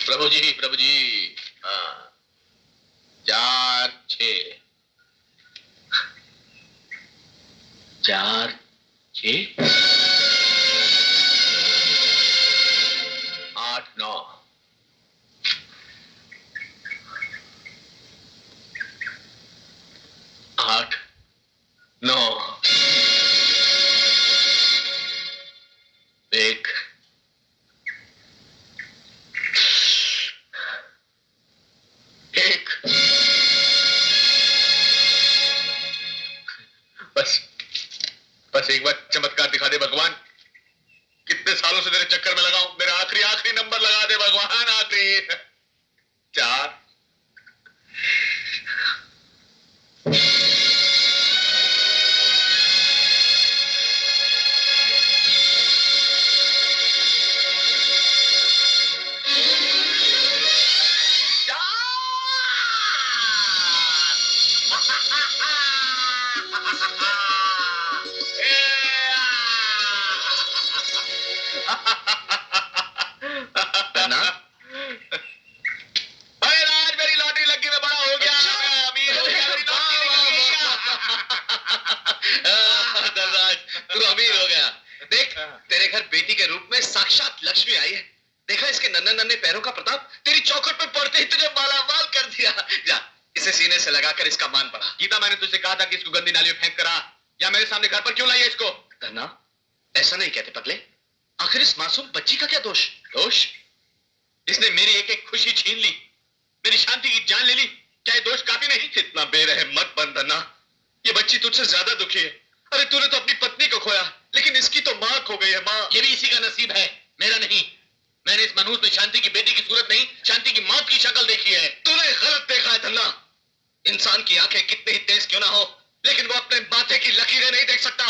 प्रभु जी, हाँ, 4 6 4 6 8 9 8 9 1 1 बस एक बार चमत्कार दिखा दे भगवान। कितने सालों से तेरे चक्कर में लगाऊं, मेरा आखिरी नंबर लगा दे भगवान, आखिरी 4 साक्षात लक्ष्मी आई है। देखा इसके नन्हे नन्हे पैरों का प्रताप, तेरी चौखट पे पड़ते ही तुझे मालामाल कर दिया। जा इसे सीने से लगाकर इसका मान पड़ा। गीता, मैंने तुझसे कहा था कि इसको गंदी नाली में फेंक करा, या मेरे सामने घर पर क्यों लाई है इसको? धन्ना, ऐसा नहीं कहते पगले। आखिर इस मासूम बच्ची का क्या दोष? दोष? इसने मेरी एक एक खुशी छीन ली, मेरी शांति की जान ले ली। क्या ये दोष काफी नहीं? इतना बेरहम मत बन धन्ना, ये बच्ची तुझसे ज्यादा दुखी है। अरे तूने तो अपनी पत्नी को खोया, लेकिन इसकी तो मां खो गई है। मां, ये भी इसी का नसीब है, मेरा नहीं। मैंने इस मनहूस में शांति की बेटी की सूरत नहीं, शांति की मौत की शक्ल देखी है। तूने गलत देखा है धन्ना। इंसान की आंखें कितनी ही तेज क्यों ना हो, लेकिन वो अपने माथे की लकीरें नहीं देख सकता।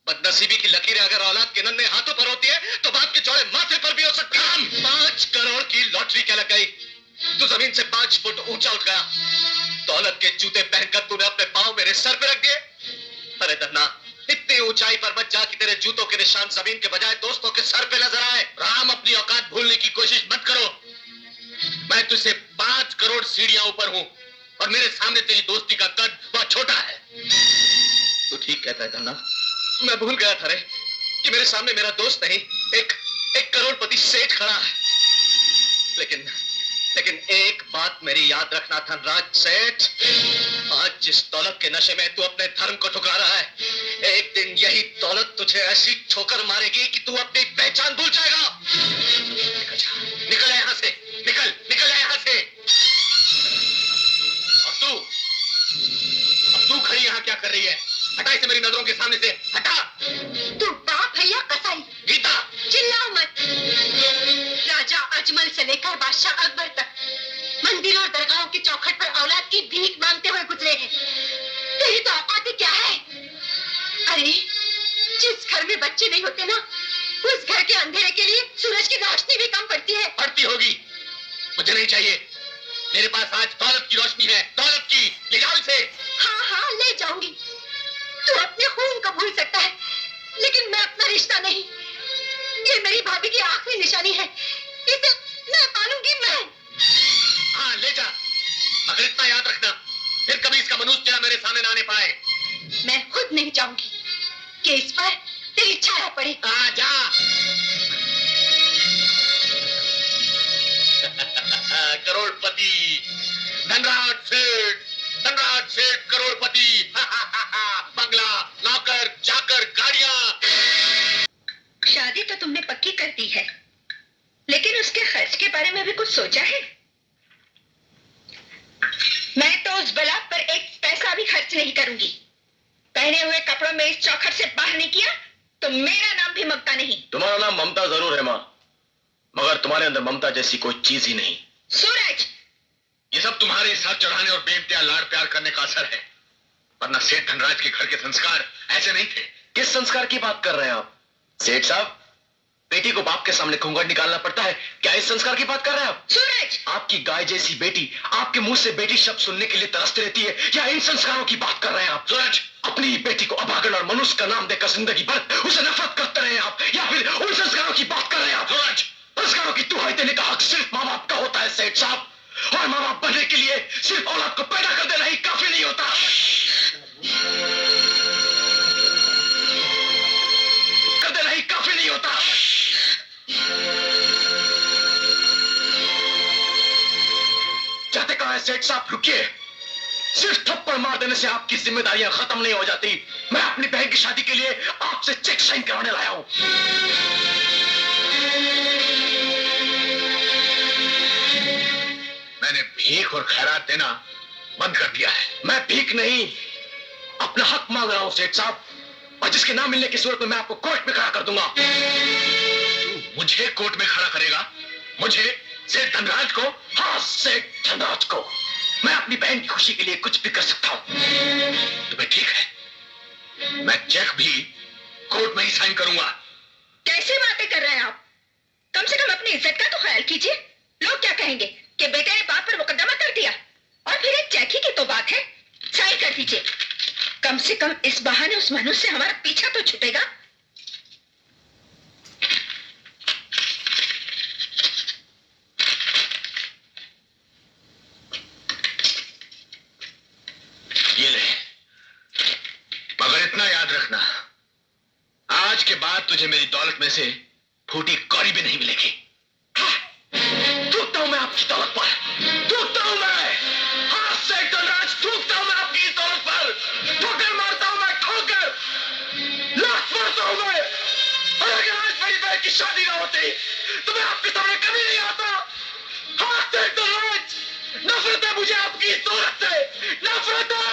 बदनसीबी की लकीरें अगर औलाद के नन्हे हाथों पर होती है, तो बाप के चौड़े माथे पर भी हो सकती है। 5 करोड़ की लॉटरी क्या लग गई? तू जमीन से 5 फुट ऊंचा उठ गया। दौलत के जूते पहनकर तूने अपने पांव मेरे सर पे रख दिए। अरे धन्ना, इतनी ऊंचाई पर मत जा कि तेरे जूतों के निशान जमीन के बजाय दोस्तों के सर पे नजर आए। राम, अपनी औकात भूलने की कोशिश मत करो। मैं तुझसे 5 करोड़ सीढ़ियां ऊपर हूं, और मेरे सामने तेरी दोस्ती का कद बहुत छोटा है। तू ठीक कहता है धन्ना, मैं भूल गया था रे कि मेरे सामने मेरा दोस्त नहीं, एक करोड़पति सेठ खड़ा है। लेकिन एक बात मेरी याद रखना धनराज सेठ, आज जिस दौलत के नशे में तू अपने धर्म को ठुकरा रहा है, एक दिन यही दौलत तुझे ऐसी ठोकर मारेगी कि तू अपनी पहचान भूल जाएगा। निकल यहां से, निकल यहां से। अब तू खड़ी यहां क्या कर रही है? हटा इसे मेरी नजरों के सामने से, हटा। तू बाप है या कसाई? गीता, चिल्लाओ मत। राजा अजमल से लेकर बादशाह अकबर तक मंदिरों और दरगाहों की चौखट पर औलाद की भीख मांगते हुए गुजरे हैं। तेरी तो औकात क्या है? अरे जिस घर में बच्चे नहीं होते ना, उस घर के अंधेरे के लिए सूरज की रोशनी भी कम पड़ती है। पड़ती होगी, मुझे नहीं चाहिए। मेरे पास आज दौलत की रोशनी है, दौलत की। ले जाओ इसे। हाँ, ले जाऊंगी। तू अपने खून को भूल सकता है, लेकिन मैं अपना रिश्ता नहीं। ये मेरी भाभी की आखिरी निशानी है, इसे मैं पालूंगी मैं। हाँ, ले जा, मगर इतना याद रखना, फिर कभी इसका मनुष्य चेहरा मेरे सामने ना आने पाए। मैं खुद नहीं चाहूंगी कि इस पर तेरी छाया पड़े। आजा। करोड़पति धनराज सेठ करोड़पति। बंगला, नौकर, चाकर, गाड़ियां। शादी तो तुमने पक्की कर दी है, लेकिन उसके खर्च के बारे में भी कुछ सोचा है? मैं तो उस बला पर एक पैसा भी खर्च नहीं करूंगी। पहने हुए कपड़ों में इस चौखट से बाहर नहीं किया तो मेरा नाम भी ममता नहीं। तुम्हारा नाम ममता जरूर है माँ, मगर तुम्हारे अंदर ममता जैसी कोई चीज ही नहीं। सूरज, ये सब तुम्हारे सर चढ़ाने और बेइंतहा लाड़ प्यार करने का असर है, वरना सेठ धनराज के घर के संस्कार ऐसे नहीं थे। किस संस्कार की बात कर रहे हैं आप सेठ साहब? बेटी को बाप के सामने घूंघट निकालना पड़ता है, क्या इस संस्कार की बात कर रहे हैं आप? सूरज, आपकी गाय जैसी बेटी आपके मुंह से बेटी शब्द सुनने के लिए तरसती रहती है, या इन संस्कारों की बात कर रहे हैं आप? सूरज, अपनी बेटी को अभागन और मनुष्य का नाम देकर जिंदगी भर उसे नफरत करते रहे आप, या फिर उन संस्कारों हक सिर्फ माँ बाप का होता है सेठ साहब, और माँ बाप बनने के लिए सिर्फ औलाद को पैदा कर देना ही काफी नहीं होता। कर देना ही काफी नहीं होता। जाते कहां है सेठ साहब? रुकिए। सिर्फ थप्पड़ मार देने से आपकी जिम्मेदारियां खत्म नहीं हो जाती। मैं अपनी बहन की शादी के लिए आपसे चेक साइन कराने लाया हूं। मैंने भीख और खैरात देना बंद कर दिया है। मैं भीख नहीं, अपना हक मांग रहा हूं सेठ साहब, और जिसके ना मिलने की सूरत में मैं आपको कोर्ट में खड़ा कर दूंगा। तू मुझे कोर्ट में खड़ा करेगा? मुझे, सेठ धनराज को? हाँ, सेठ धनराज को। मैं अपनी बहन की खुशी के लिए कुछ भी कर सकता हूं। तुम्हें ठीक है, मैं चेक भी कोर्ट में ही साइन करूंगा। कैसी बातें कर रहे हैं आप? कम से कम अपनी इज्जत का तो ख्याल कीजिए। लोग क्या कहेंगे कि बेटे ने बाप पर मुकदमा कर दिया, और फिर एक चेक ही की तो बात है, साइन कर दीजिए। कम से कम इस बहाने उस मनुष्य से हमारा पीछा तो छूटेगा। ये ले, मगर इतना याद रखना, आज के बाद तुझे मेरी दौलत में से फूटी कौड़ी भी नहीं मिलेगी। थूकता हूं मैं आपकी दौलत पर, थूकता हूं मैं। हाँ सेठ धनराज, थूकता हूं मैं आपकी इस दौलत पर। ठोकर मारता हूं मैं, ठोकर लात मारता हूं मैं। और अगर आज मेरी बहन की शादी ना होती तो मैं आपके सामने कभी नहीं आता। हाँ सेठ धनराज, नफरत है मुझे आपकी इस दौलत से, नफरत है।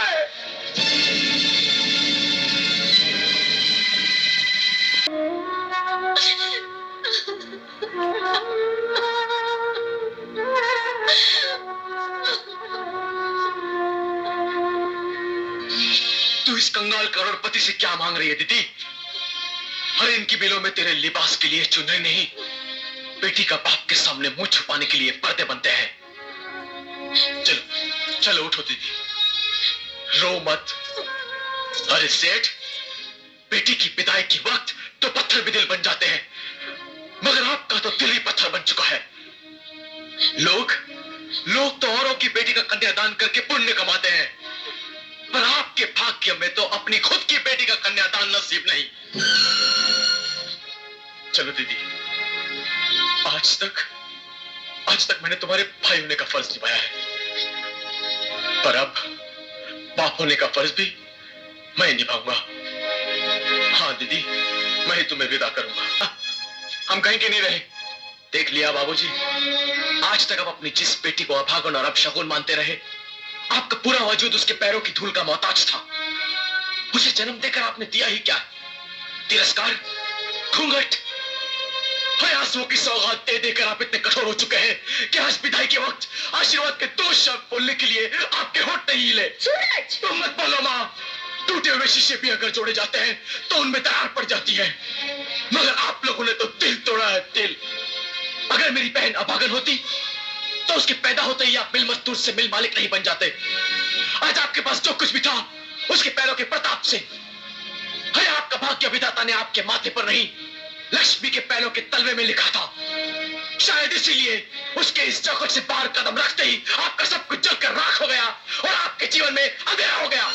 तू इस कंगाल करोड़पति से क्या मांग रही है दीदी? अरे इनकी बिलों में तेरे लिबास के लिए चुनरी नहीं, बेटी का बाप के सामने मुंह छुपाने के लिए पर्दे बनते हैं। चलो चलो उठो दीदी, रो मत। अरे सेठ, बेटी की विदाई के वक्त तो पत्थर भी दिल बन जाते हैं, मगर आपका तो दिल ही पत्थर बन चुका है। लोग तो औरों की बेटी का कन्यादान करके पुण्य कमाते हैं, पर आपके भाग्य में तो अपनी खुद की बेटी का कन्यादान नसीब नहीं। चलो दीदी, आज तक मैंने तुम्हारे भाई होने का फर्ज निभाया है, पर अब बाप होने का फर्ज भी मैं निभाऊंगा। हाँ दीदी, मैं ही तुम्हें विदा करूंगा। हम कहीं के नहीं रहे। देख लिया बाबूजी, आज तक आप अपनी जिस बेटी को अभागन और अपशगुन मानते रहे, आपका पूरा वजूद उसके पैरों की धूल का मोहताज था। मुझे जन्म देकर आपने दिया ही क्या? तिरस्कार, घूंघट, आंसुओं की सौगात दे देकर आप इतने कठोर हो चुके हैं कि आज विदाई के वक्त आशीर्वाद के 2 शब्द बोलने के लिए आपके होठ नहीं हिले। सूरज! तुम मत बोलो माँ। टूटे हुए शीशे भी अगर जोड़े जाते हैं तो उनमें दरार पड़ जाती है, मगर आप लोगों ने तो दिल तोड़ा है, दिल। अगर मेरी बहन अभागन होती तो उसके पैदा होते ही आप मिल मजदूर से मिल मालिक नहीं बन जाते। आज आपके पास जो कुछ भी था उसके पैरों के प्रताप से। अरे आपका भाग्य विधाता ने आपके माथे पर नहीं, लक्ष्मी के पैरों के तलवे में लिखा था। शायद इसीलिए उसके इस चौखट से बाहर कदम रखते ही आपका सब कुछ जलकर राख हो गया और आपके जीवन में अंधेरा हो गया।